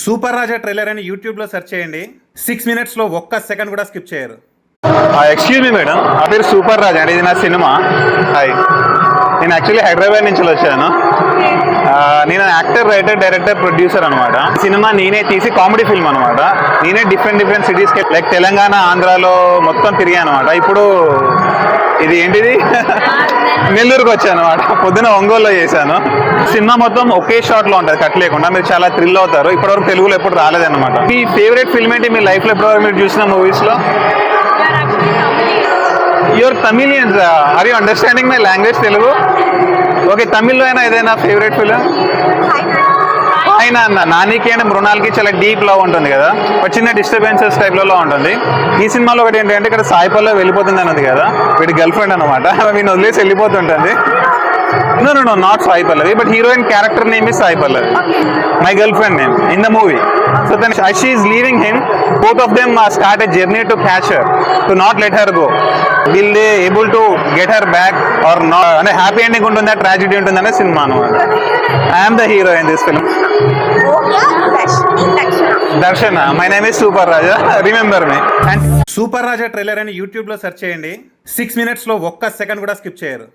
Super రాజా trailer అని యూట్యూబ్లో search చేయండి. 6 minutesలో ఒక్క సెకండ్ కూడా స్కిప్ చేయరు. ఎక్స్క్యూజ్ మీ మేడం, నా పేరు సూపర్ రాజా అండి. ఇది నా సినిమా. హాయ్, నేను యాక్చువల్లీ హైదరాబాద్ నుంచి వచ్చాను. నేను యాక్టర్, రైటర్, డైరెక్టర్, ప్రొడ్యూసర్ అనమాట. సినిమా నేనే తీసి కామెడీ ఫిల్మ్ అనమాట. నేనే డిఫరెంట్ సిటీస్కి లైక్ తెలంగాణ, ఆంధ్రాలో మొత్తం తిరిగాను అనమాట. ఇప్పుడు ఇది ఏంటిది నెల్లూరుకి వచ్చాను అనమాట. పొద్దున ఒంగోలులో చేశాను. సినిమా మొత్తం ఒకే షాట్ లో ఉంటుంది, కట్ లేకుండా. మీరు చాలా థ్రిల్ అవుతారు. ఇప్పటివరకు తెలుగులో ఎప్పుడు రాలేదన్నమాట. మీ ఫేవరెట్ ఫిల్మ్ ఏంటి మీ లైఫ్ లో ఎప్పటివరకు మీరు చూసిన మూవీస్ లో? Your Tamilians, are you understanding my language Telugu? Okay, తమిళ్లో అయినా ఏదైనా ఫేవరెట్ ఫిలిం? అయినా అన్న నానికి అండ్ మృణాల్కి చాలా డీప్ లవ్ ఉంటుంది కదా, ఒక చిన్న డిస్టర్బెన్సెస్ టైప్లో ఉంటుంది. ఈ సినిమాలో ఒకటి ఏంటంటే ఇక్కడ సాయి పల్లవి వెళ్ళిపోతుంది అని ఉంది కదా, వీడి గర్ల్ ఫ్రెండ్ అనమాట. వీడిని వదిలేసి వెళ్ళిపోతుంటుంది. No, not Sai Pallavi, but heroine character name is Sai Pallavi. My girlfriend name in the movie. So then as she is leaving him, both of them start a journey to catch her, to not let her go. Will they able to get her back or not? And happy ending untunda, tragedy untunda ane cinema anamata. I am the hero in this film. Darshana. My name is Super Raja. Remember me. And super Raja trailer అని యూట్యూబ్లో search చేయండి. 6 minutesలో ఒక్క second కూడా skip చేయరు.